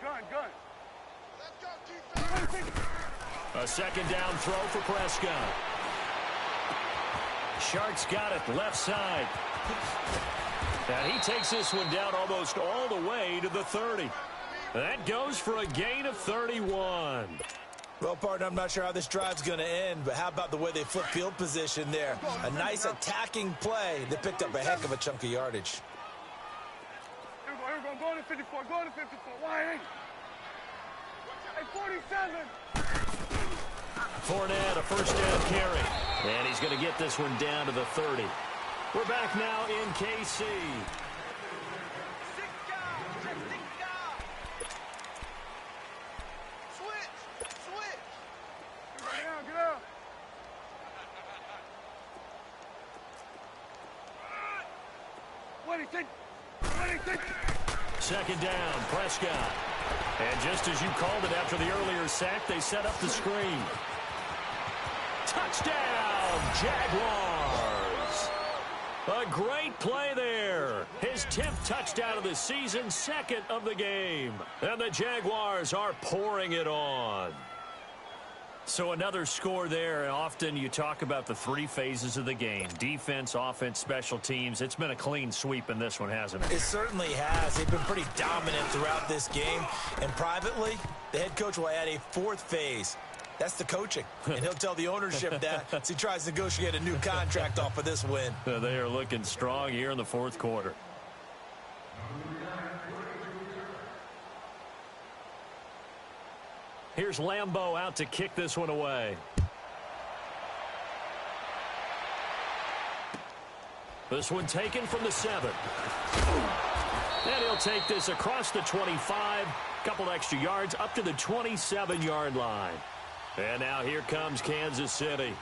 S3: Gun. Let's go, defense.
S1: A second down throw for Prescott. Sharks got it left side. And he takes this one down almost all the way to the 30. That goes for a gain of 31.
S2: Well, partner, I'm not sure how this drive's going to end, but how about the way they flip field position there? A nice attacking play. They picked up a heck of a chunk of yardage.
S3: Here we go. Go to 54. Go to 54. Why? Hey, 47.
S1: Fournette, a first down carry. And he's going to get this one down to the 30. We're back now in KC.
S3: Get out. What do you think?
S1: Second down, Prescott. And just as you called it after the earlier sack, they set up the screen. Touchdown, Jaguars! A great play there. His 10th touchdown of the season, second of the game. And the Jaguars are pouring it on. So another score there. Often you talk about the three phases of the game. Defense, offense, special teams. It's been a clean sweep in this one, hasn't it?
S2: It certainly has. They've been pretty dominant throughout this game. And privately, the head coach will add a fourth phase. That's the coaching. And he'll tell the ownership that as he tries to negotiate a new contract off of this win.
S1: They are looking strong here in the fourth quarter. Here's Lambeau out to kick this one away. This one taken from the 7. And he'll take this across the 25. Couple extra yards up to the 27-yard line. And now here comes Kansas City.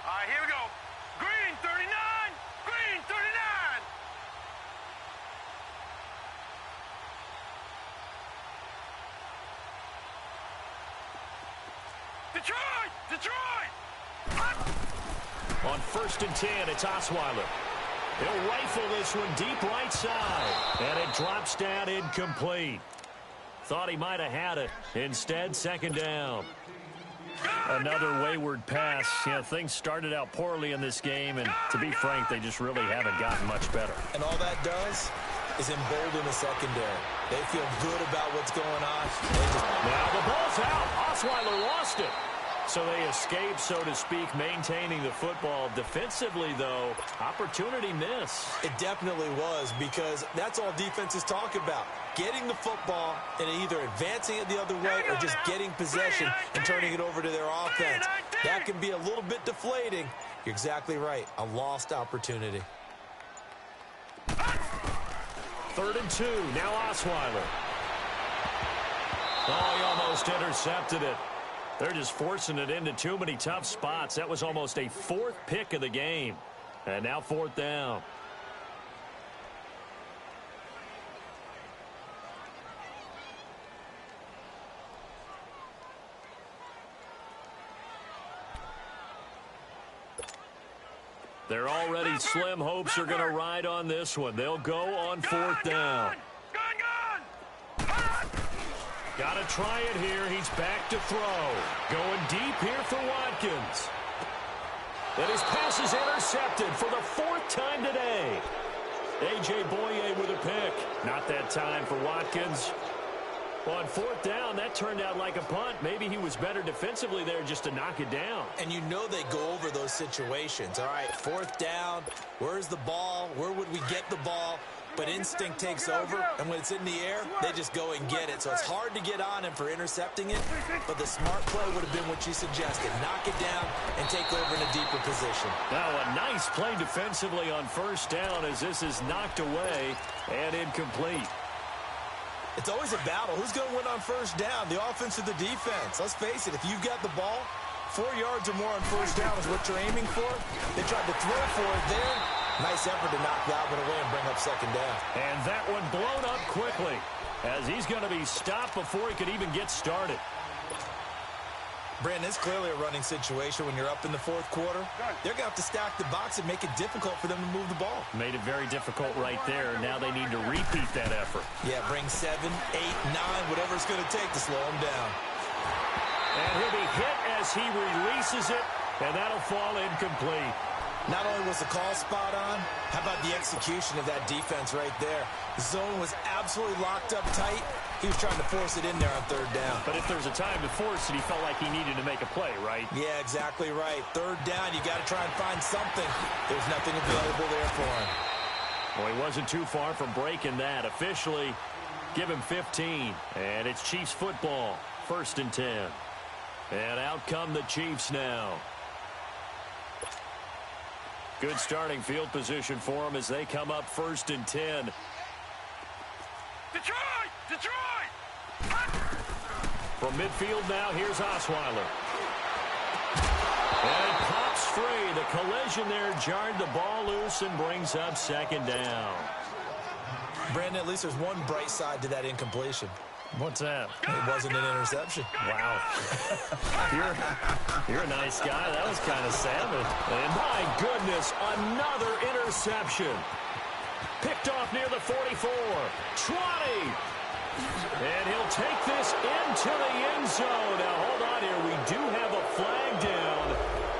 S3: All right, here we go. Green 39. Green 39. Detroit!
S1: On 1st and 10, it's Osweiler. He'll rifle this one deep right side. And it drops down incomplete. Thought he might have had it. Instead, second down. Another wayward pass. Things started out poorly in this game, and to be frank, they just really haven't gotten much better.
S2: And all that does is embolden the secondary. They feel good about what's going on.
S1: Now the ball's out. Osweiler lost it. So they escape, so to speak, maintaining the football. Defensively, though, opportunity miss.
S2: It definitely was, because that's all defenses talk about. Getting the football and either advancing it the other way or just getting possession and turning it over to their offense. That can be a little bit deflating. You're exactly right. A lost opportunity.
S1: 3rd and 2. Now Osweiler. Oh, he almost intercepted it. They're just forcing it into too many tough spots. That was almost a 4th pick of the game. And now 4th down. They're already slim hopes are going to ride on this one. They'll go on 4th down. Got to try it here. He's back to throw. Going deep here for Watkins. And his pass is intercepted for the 4th time today. A.J. Boye with a pick. Not that time for Watkins. On 4th down, that turned out like a punt. Maybe he was better defensively there just to knock it down.
S2: And you know they go over those situations. All right, 4th down. Where's the ball? Where would we get the ball? But instinct takes over, and when it's in the air, they just go and get it. So it's hard to get on him for intercepting it, but the smart play would have been what you suggested. Knock it down and take over in a deeper position.
S1: Now a nice play defensively on 1st down as this is knocked away and incomplete.
S2: It's always a battle. Who's going to win on 1st down, the offense or the defense? Let's face it, if you've got the ball, 4 yards or more on 1st down is what you're aiming for. They tried to throw for it there. Nice effort to knock that one away and bring up 2nd down.
S1: And that one blown up quickly as he's going to be stopped before he could even get started.
S2: Brandon, it's clearly a running situation when you're up in the fourth quarter. They're going to have to stack the box and make it difficult for them to move the ball.
S1: Made it very difficult right there. Now they need to repeat that effort.
S2: Yeah, bring 7, 8, 9, whatever it's going to take to slow them down.
S1: And he'll be hit as he releases it, and that'll fall incomplete.
S2: Not only was the call spot on, how about the execution of that defense right there? The zone was absolutely locked up tight. He was trying to force it in there on third down.
S1: But if there's a time to force it, he felt like he needed to make a play, right?
S2: Yeah, exactly right. Third down, you got to try and find something. There's nothing available there for him.
S1: Well, he wasn't too far from breaking that. Officially, give him 15. And it's Chiefs football, 1st and 10. And out come the Chiefs now. Good starting field position for them as they come up 1st and 10.
S3: Detroit! Detroit!
S1: From midfield now, here's Osweiler. And it pops free. The collision there jarred the ball loose and brings up 2nd down.
S2: Brandon, at least there's one bright side to that incompletion.
S1: What's that?
S2: It wasn't an interception.
S1: Wow. You're a nice guy. That was kind of savage. And my goodness, another interception. Picked off near the 44. 20. And he'll take this into the end zone. Now, hold on here. We do have a flag down.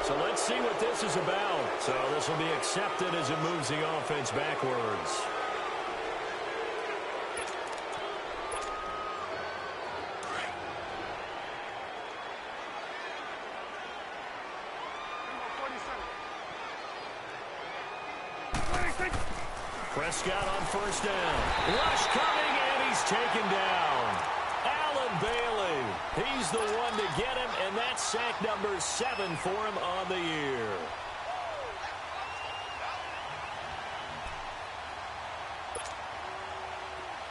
S1: So let's see what this is about. So this will be accepted as it moves the offense backwards. Prescott on 1st down. Rush coming, and he's taken down. Allen Bailey, he's the one to get him, and that's sack number 7 for him on the year.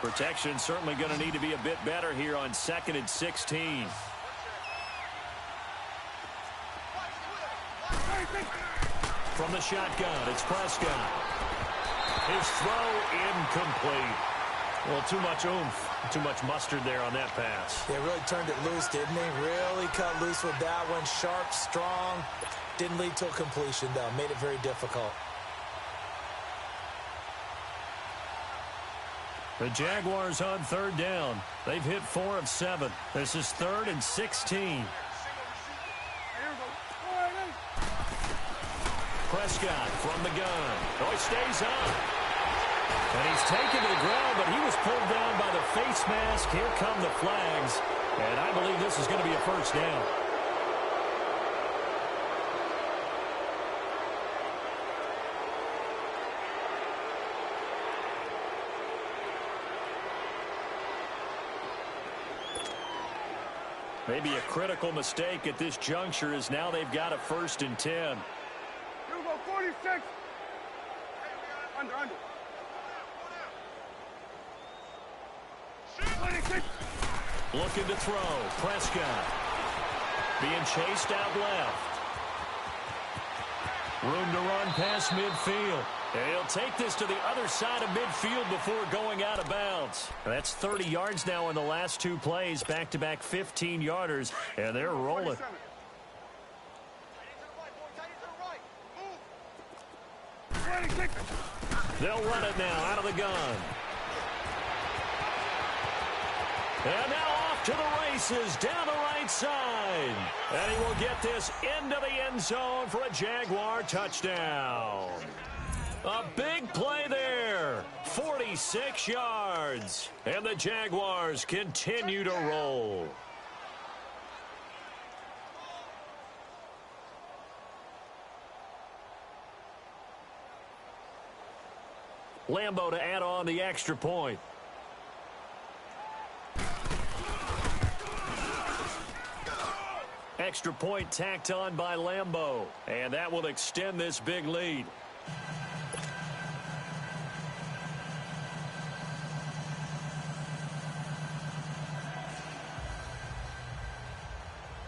S1: Protection certainly going to need to be a bit better here on 2nd and 16. From the shotgun, it's Prescott. His throw incomplete. Well, too much oomph, too much mustard there on that pass.
S2: They really turned it loose, didn't they? Really cut loose with that one. Sharp, strong. Didn't lead to a completion, though. Made it very difficult.
S1: The Jaguars on 3rd down. They've hit 4 of 7. This is 3rd and 16. Prescott from the gun. Oh, he stays up. And he's taken to the ground, but he was pulled down by the face mask. Here come the flags. And I believe this is going to be a 1st down. Maybe a critical mistake at this juncture is now they've got a 1st and 10.
S3: Here we go, 46. Under. 26.
S1: Looking to throw. Prescott. Being chased out left. Room to run past midfield. And he'll take this to the other side of midfield before going out of bounds. That's 30 yards now in the last 2 plays. Back-to-back 15-yarders. And they're rolling. They'll run it now out of the gun. And now off to the races down the right side. And he will get this into the end zone for a Jaguar touchdown. A big play there. 46 yards. And the Jaguars continue to roll. Lambo to add on the extra point. Extra point tacked on by Lambo. And that will extend this big lead.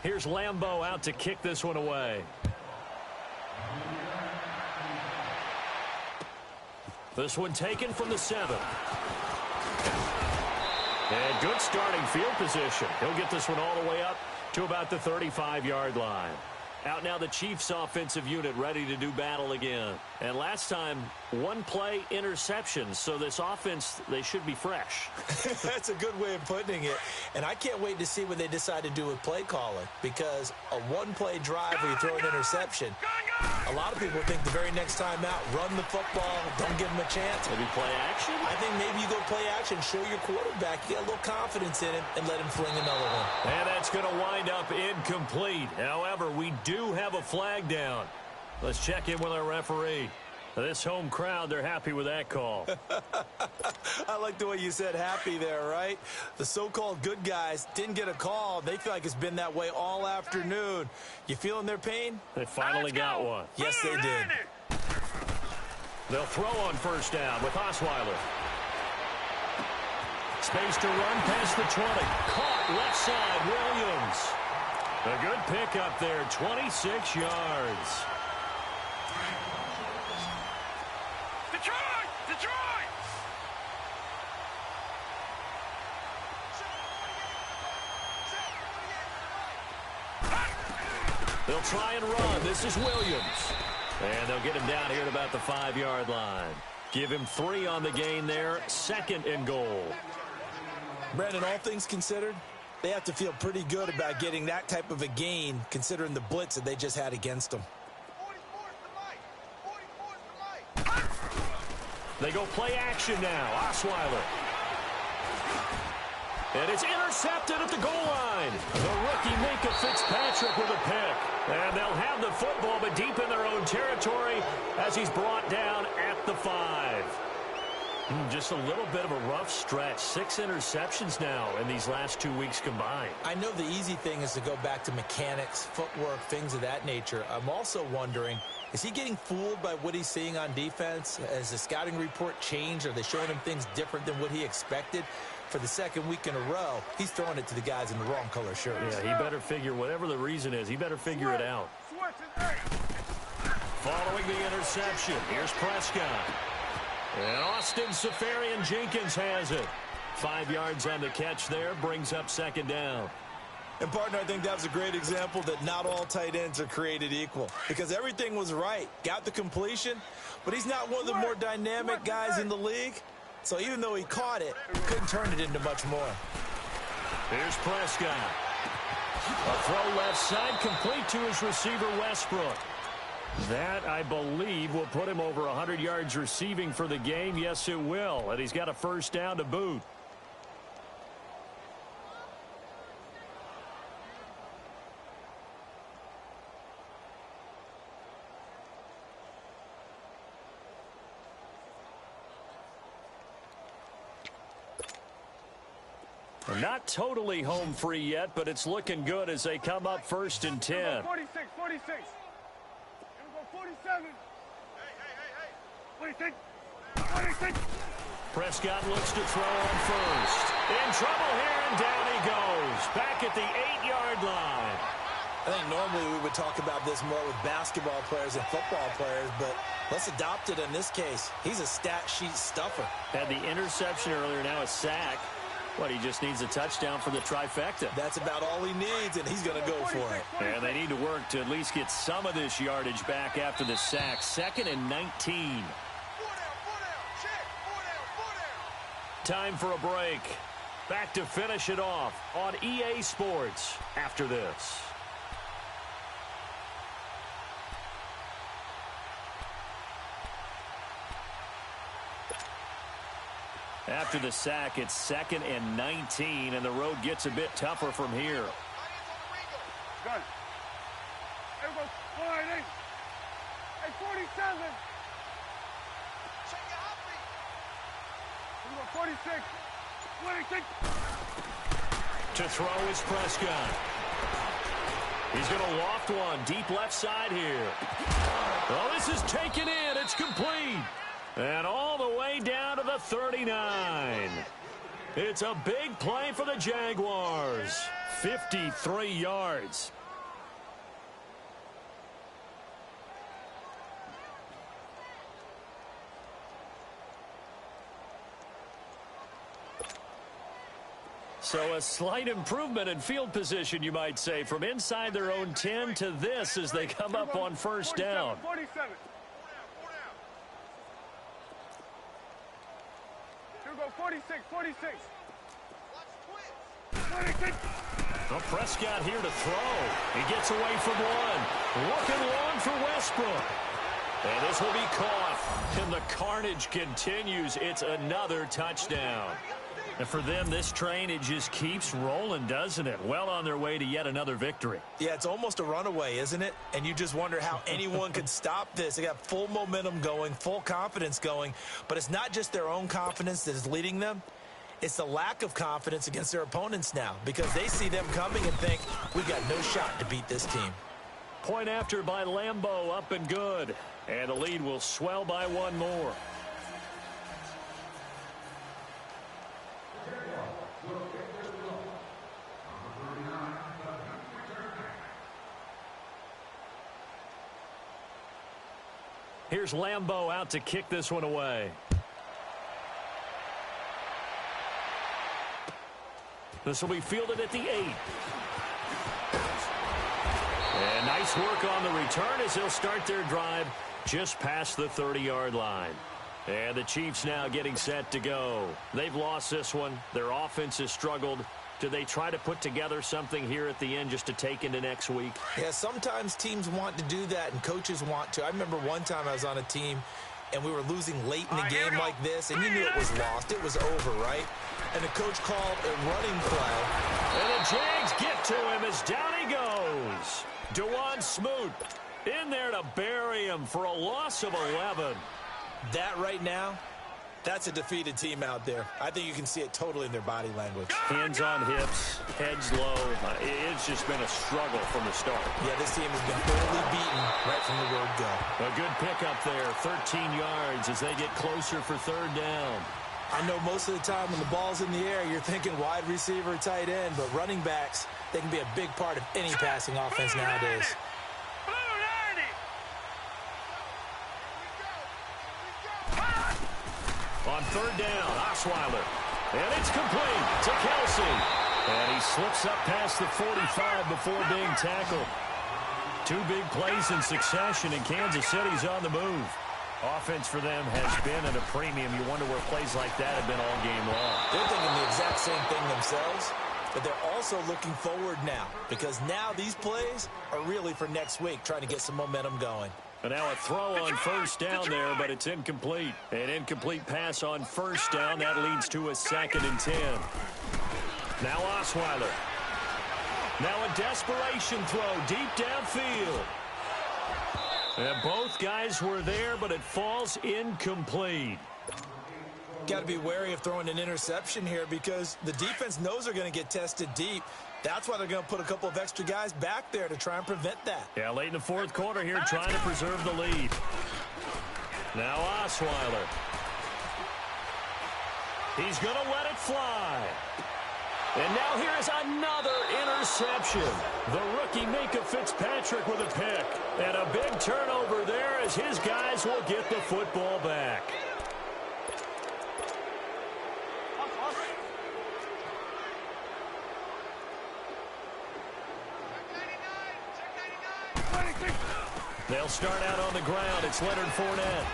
S1: Here's Lambo out to kick this one away. This one taken from the 7. And good starting field position. He'll get this one all the way up to about the 35-yard line. Out now the Chiefs offensive unit ready to do battle again. And last time, one play interception. So this offense, they should be fresh.
S2: That's a good way of putting it. And I can't wait to see what they decide to do with play calling. Because a one-play drive where you throw an interception, a lot of people think the very next time out, run the football, don't give them a chance.
S1: Maybe play action?
S2: I think maybe you go play action, show your quarterback, you get a little confidence in him, and let him fling another one.
S1: And that's going to wind up incomplete. However, we do have a flag down. Let's check in with our referee. This home crowd, they're happy with that call.
S2: I like the way you said happy there, right? The so-called good guys didn't get a call. They feel like it's been that way all afternoon. You feeling their pain?
S1: They finally got one.
S2: Yes, they did.
S1: They'll throw on first down with Osweiler. Space to run past the 20. Caught left side, Williams. A good pickup there, 26 yards.
S3: Detroit!
S1: They'll try and run. This is Williams. And they'll get him down here at about the 5-yard line. Give him 3 on the gain there. 2nd and goal.
S2: Brandon, all things considered, they have to feel pretty good about getting that type of a gain, considering the blitz that they just had against them.
S1: They go play action now. Osweiler. And it's intercepted at the goal line. The rookie Minka Fitzpatrick with a pick. And they'll have the football, but deep in their own territory as he's brought down at the 5. Just a little bit of a rough stretch. 6 interceptions now in these last 2 weeks combined.
S2: I know the easy thing is to go back to mechanics, footwork, things of that nature. I'm also wondering, is he getting fooled by what he's seeing on defense? Has the scouting report changed? Are they showing him things different than what he expected? For the 2nd week in a row, he's throwing it to the guys in the wrong color shirts.
S1: Yeah, he better figure, whatever the reason is, he better figure it out. Following the interception, here's Prescott. And Austin Safarian-Jenkins has it. 5 yards on the catch there, brings up 2nd down.
S2: And, partner, I think that was a great example that not all tight ends are created equal. Because everything was right. Got the completion, but he's not one of the more dynamic guys in the league. So even though he caught it, couldn't turn it into much more.
S1: Here's Prescott. A throw left side, complete to his receiver, Westbrook. That, I believe, will put him over 100 yards receiving for the game. Yes, it will. And he's got a 1st down to boot. Not totally home free yet, but it's looking good as they come up 1st and 10.
S3: 46. 47. Hey. 46.
S1: Prescott looks to throw on first. In trouble here, and down he goes. Back at the 8-yard line.
S2: I think normally we would talk about this more with basketball players and football players, but let's adopt it in this case. He's a stat sheet stuffer.
S1: Had the interception earlier, now a sack. What, he just needs a touchdown for the trifecta.
S2: That's about all he needs, and he's going to go for it.
S1: And they need to work to at least get some of this yardage back after the sack. 2nd and 19. Time for a break. Back to finish it off on EA Sports after this. After the sack, it's 2nd and 19, and the road gets a bit tougher from here.
S3: Gun. Hey, 47. 46. 26.
S1: To throw is Prescott. He's going to loft one deep left side here. Oh, this is taken in. It's complete. And all the way down to the 39. It's a big play for the Jaguars. 53 yards. So a slight improvement in field position, you might say, from inside their own 10 to this as they come up on first down.
S3: 47. Here we go, 46, 46. 46.
S1: Well, Prescott here to throw. He gets away from one. Looking long for Westbrook. And this will be caught. And the carnage continues. It's another touchdown. And for them, this train, it just keeps rolling, doesn't it? Well on their way to yet another victory.
S2: Yeah, it's almost a runaway, isn't it? And you just wonder how anyone could stop this. They got full momentum going, full confidence going. But it's not just their own confidence that is leading them. It's the lack of confidence against their opponents now because they see them coming and think, we've got no shot to beat this team.
S1: Point after by Lambeau, up and good. And the lead will swell by one more. Here's Lambeau out to kick this one away. This will be fielded at the 8. And nice work on the return as they'll start their drive just past the 30-yard line. And the Chiefs now getting set to go. They've lost this one. Their offense has struggled. Do they try to put together something here at the end just to take into next week?
S2: Yeah, sometimes teams want to do that and coaches want to. I remember one time I was on a team and we were losing late in the game like this, and you knew it was lost. It was over, right? And the coach called a running play.
S1: And the Jags get to him as down he goes. DeJuan Smoot in there to bury him for a loss of 11.
S2: That right now, that's a defeated team out there. I think you can see it totally in their body language.
S1: Hands on hips, heads low. It's just been a struggle from the start.
S2: Yeah, this team has been thoroughly beaten right from the word go.
S1: A good pickup there, 13 yards as they get closer for third down.
S2: I know most of the time when the ball's in the air, you're thinking wide receiver, tight end, but running backs, they can be a big part of any passing offense nowadays.
S1: On third down, Osweiler. And it's complete to Kelsey. And he slips up past the 45 before being tackled. Two big plays in succession, and Kansas City's on the move. Offense for them has been at a premium. You wonder where plays like that have been all game long.
S2: They're thinking the exact same thing themselves, but they're also looking forward now because now these plays are really for next week, trying to get some momentum going.
S1: And now a throw on first down there, but it's incomplete. An incomplete pass on first down. That leads to a 2nd and 10. Now Osweiler. Now a desperation throw deep downfield. And both guys were there, but it falls incomplete.
S2: Got to be wary of throwing an interception here because the defense knows they're going to get tested deep. That's why they're going to put a couple of extra guys back there to try and prevent that.
S1: Yeah, late in the fourth quarter here, trying to preserve the lead. Now Osweiler. He's going to let it fly. And now here's another interception. The rookie Minka Fitzpatrick with a pick. And a big turnover there as his guys will get the football back. They'll start out on the ground. It's Leonard Fournette.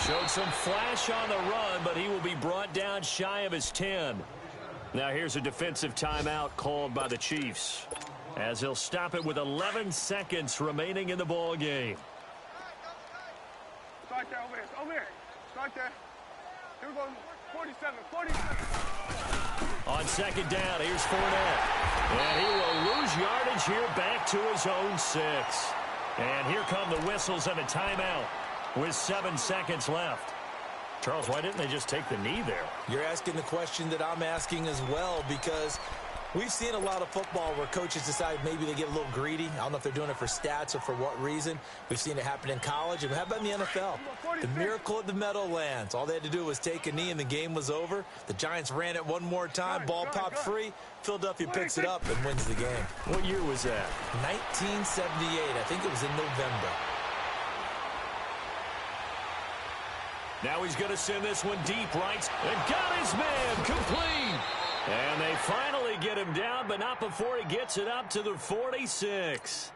S1: Showed some flash on the run, but he will be brought down shy of his 10. Now here's a defensive timeout called by the Chiefs, as he'll stop it with 11 seconds remaining in the ball game.
S3: Start there, over here. Start there. Here we go, 47, 47.
S1: On second down, here's Fournette. And he will lose yardage here back to his own 6. And here come the whistles and a timeout with 7 seconds left. Charles, why didn't they just take the knee there?
S2: You're asking the question that I'm asking as well because we've seen a lot of football where coaches decide maybe they get a little greedy. I don't know if they're doing it for stats or for what reason. We've seen it happen in college. And how about in the NFL? The miracle of the Meadowlands. All they had to do was take a knee and the game was over. The Giants ran it one more time. Ball popped free. Philadelphia picks it up and wins the game.
S1: What year was that?
S2: 1978. I think it was in November.
S1: Now he's going to send this one deep right. And got his man complete. And they finally get him down, but not before he gets it up to the 46.